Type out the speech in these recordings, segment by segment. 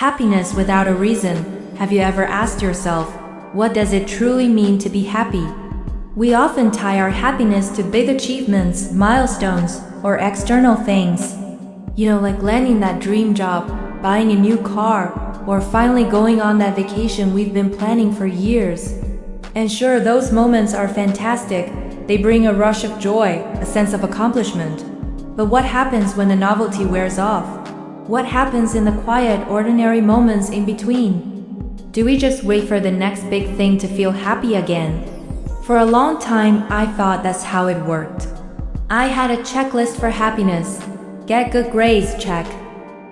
Happiness without a reason. Have you ever asked yourself, what does it truly mean to be happy? We often tie our happiness to big achievements, milestones, or external things. Like landing that dream job, buying a new car, or finally going on that vacation we've been planning for years. And sure, those moments are fantastic. They bring a rush of joy, a sense of accomplishment. But what happens when the novelty wears off? What happens in the quiet, ordinary moments in between? Do we just wait for the next big thing to feel happy again? For a long time, I thought that's how it worked. I had a checklist for happiness. Get good grades, check.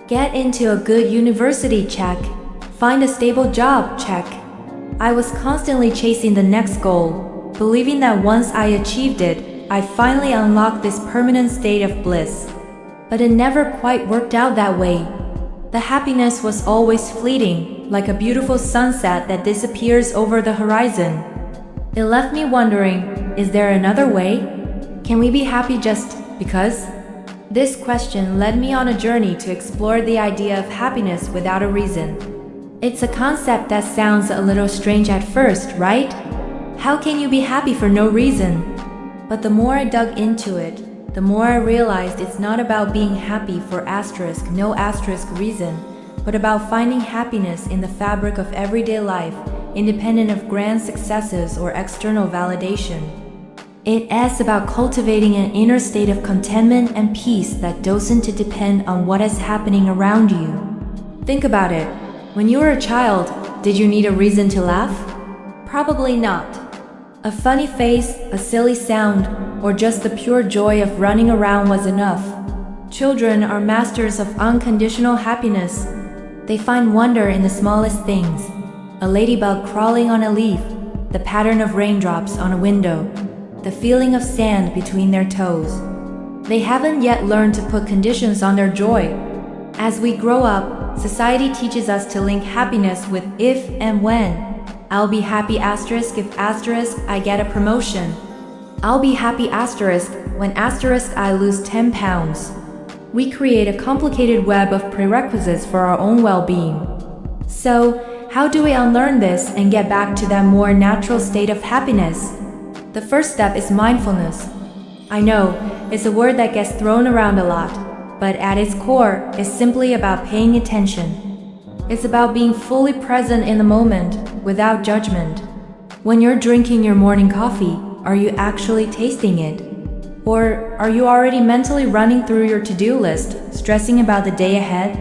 Get into a good university, check. Find a stable job, check. I was constantly chasing the next goal, believing that once I achieved it, I finally unlocked this permanent state of bliss. But it never quite worked out that way. The happiness was always fleeting, like a beautiful sunset that disappears over the horizon. It left me wondering, is there another way? Can we be happy just because? This question led me on a journey to explore the idea of happiness without a reason. It's a concept that sounds a little strange at first, right? How can you be happy for no reason? But the more I dug into it, the more I realized it's not about being happy for no asterisk reason, but about finding happiness in the fabric of everyday life, independent of grand successes or external validation. It's about cultivating an inner state of contentment and peace that doesn't depend on what is happening around you. Think about it. When you were a child, did you need a reason to laugh? Probably not. A funny face, a silly sound, or just the pure joy of running around was enough. Children are masters of unconditional happiness. They find wonder in the smallest things. A ladybug crawling on a leaf, the pattern of raindrops on a window, the feeling of sand between their toes. They haven't yet learned to put conditions on their joy. As we grow up, society teaches us to link happiness with if and when. I'll be happy if I get a promotion. I'll be happy when I lose 10 pounds. We create a complicated web of prerequisites for our own well-being. So, how do we unlearn this and get back to that more natural state of happiness? The first step is mindfulness. I know, it's a word that gets thrown around a lot, but at its core, it's simply about paying attention. It's about being fully present in the moment, without judgment. When you're drinking your morning coffee, are you actually tasting it? Or are you already mentally running through your to-do list, stressing about the day ahead?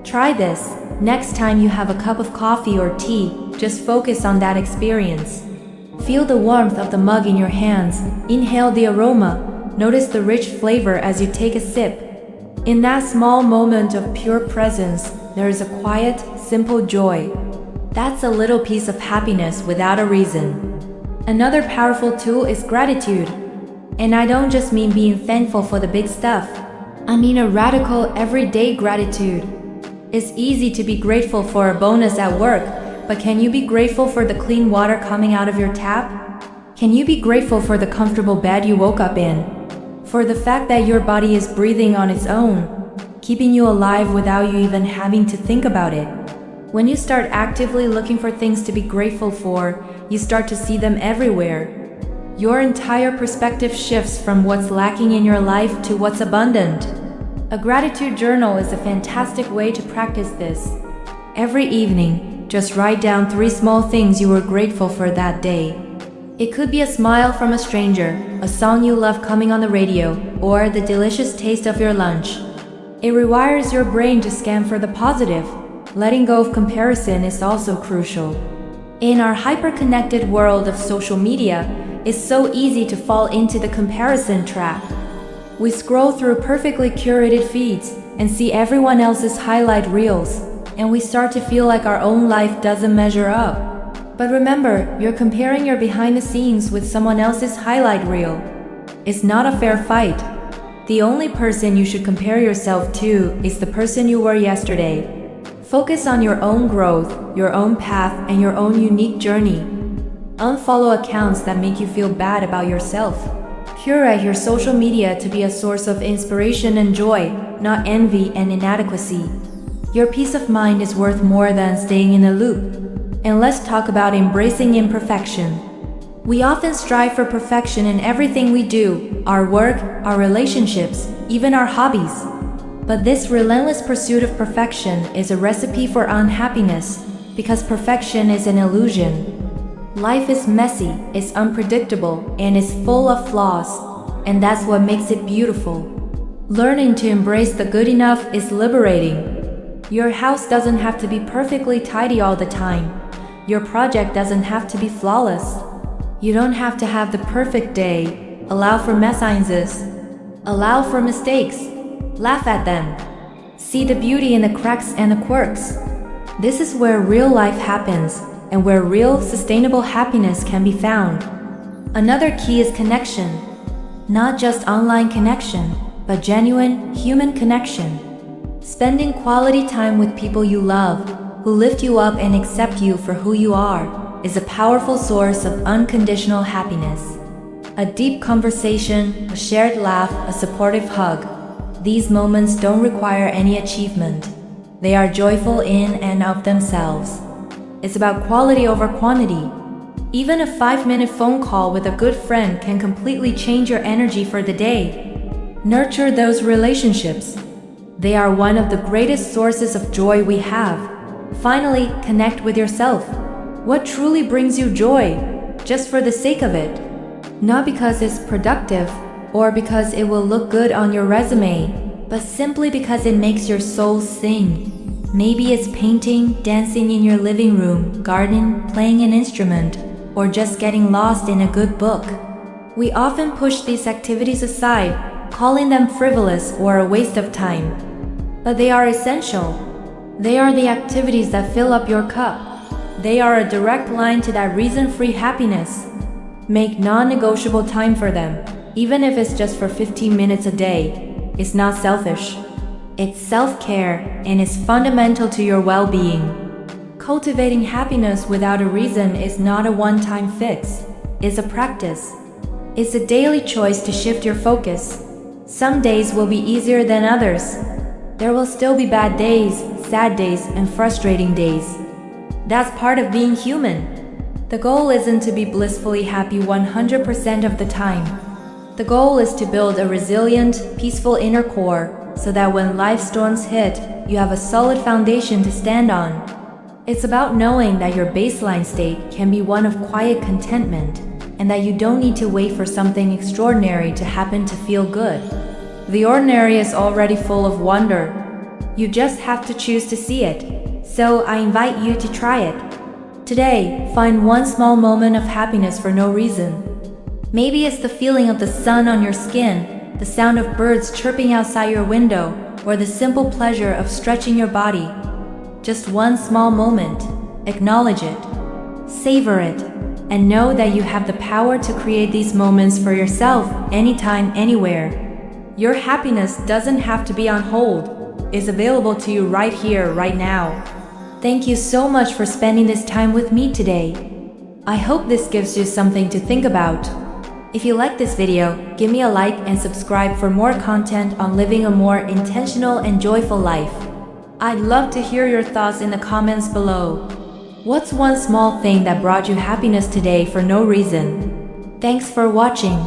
Try this. Next time you have a cup of coffee or tea, just focus on that experience. Feel the warmth of the mug in your hands, inhale the aroma, notice the rich flavor as you take a sip. In that small moment of pure presence, there is a quiet, simple joy. That's a little piece of happiness without a reason. Another powerful tool is gratitude. And I don't just mean being thankful for the big stuff. I mean a radical, everyday gratitude. It's easy to be grateful for a bonus at work, but can you be grateful for the clean water coming out of your tap? Can you be grateful for the comfortable bed you woke up in? For the fact that your body is breathing on its own, keeping you alive without you even having to think about it. When you start actively looking for things to be grateful for, you start to see them everywhere. Your entire perspective shifts from what's lacking in your life to what's abundant. A gratitude journal is a fantastic way to practice this. Every evening, just write down 3 small things you were grateful for that day. It could be a smile from a stranger, a song you love coming on the radio, or the delicious taste of your lunch. It rewires your brain to scan for the positive. Letting go of comparison is also crucial. In our hyper-connected world of social media, it's so easy to fall into the comparison trap. We scroll through perfectly curated feeds and see everyone else's highlight reels, and we start to feel like our own life doesn't measure up. But remember, you're comparing your behind the scenes with someone else's highlight reel. It's not a fair fight. The only person you should compare yourself to is the person you were yesterday. Focus on your own growth, your own path, and your own unique journey. Unfollow accounts that make you feel bad about yourself. Curate your social media to be a source of inspiration and joy, not envy and inadequacy. Your peace of mind is worth more than staying in a loop. And let's talk about embracing imperfection. We often strive for perfection in everything we do, our work, our relationships, even our hobbies. But this relentless pursuit of perfection is a recipe for unhappiness, because perfection is an illusion. Life is messy, is unpredictable, and is full of flaws, and that's what makes it beautiful. Learning to embrace the good enough is liberating. Your house doesn't have to be perfectly tidy all the time. Your project doesn't have to be flawless. You don't have to have the perfect day. Allow for messiness. Allow for mistakes. Laugh at them. See the beauty in the cracks and the quirks. This is where real life happens, and where real, sustainable happiness can be found. Another key is connection. Not just online connection, but genuine, human connection. Spending quality time with people you love, who lift you up and accept you for who you are, is a powerful source of unconditional happiness. A deep conversation, a shared laugh, a supportive hug. These moments don't require any achievement. They are joyful in and of themselves. It's about quality over quantity. Even a 5-minute phone call with a good friend can completely change your energy for the day. Nurture those relationships. They are one of the greatest sources of joy we have. Finally, connect with yourself. What truly brings you joy? Just for the sake of it. Not because it's productive, or because it will look good on your resume, but simply because it makes your soul sing. Maybe it's painting, dancing in your living room, gardening, playing an instrument, or just getting lost in a good book. We often push these activities aside, calling them frivolous or a waste of time. But they are essential. They are the activities that fill up your cup. They are a direct line to that reason-free happiness. Make non-negotiable time for them, even if it's just for 15 minutes a day. It's not selfish. It's self-care, and it's fundamental to your well-being. Cultivating happiness without a reason is not a one-time fix. It's a practice. It's a daily choice to shift your focus. Some days will be easier than others. There will still be bad days, sad days, and frustrating days. That's part of being human. The goal isn't to be blissfully happy 100% of the time. The goal is to build a resilient, peaceful inner core so that when life storms hit, you have a solid foundation to stand on. It's about knowing that your baseline state can be one of quiet contentment, and that you don't need to wait for something extraordinary to happen to feel good. The ordinary is already full of wonder. You just have to choose to see it. So I invite you to try it. Today, find one small moment of happiness for no reason. Maybe it's the feeling of the sun on your skin, the sound of birds chirping outside your window, or the simple pleasure of stretching your body. Just one small moment. Acknowledge it. Savor it. And know that you have the power to create these moments for yourself, anytime, anywhere. Your happiness doesn't have to be on hold. It's available to you right here, right now. Thank you so much for spending this time with me today. I hope this gives you something to think about. If you like this video, give me a like and subscribe for more content on living a more intentional and joyful life. I'd love to hear your thoughts in the comments below. What's one small thing that brought you happiness today for no reason? Thanks for watching.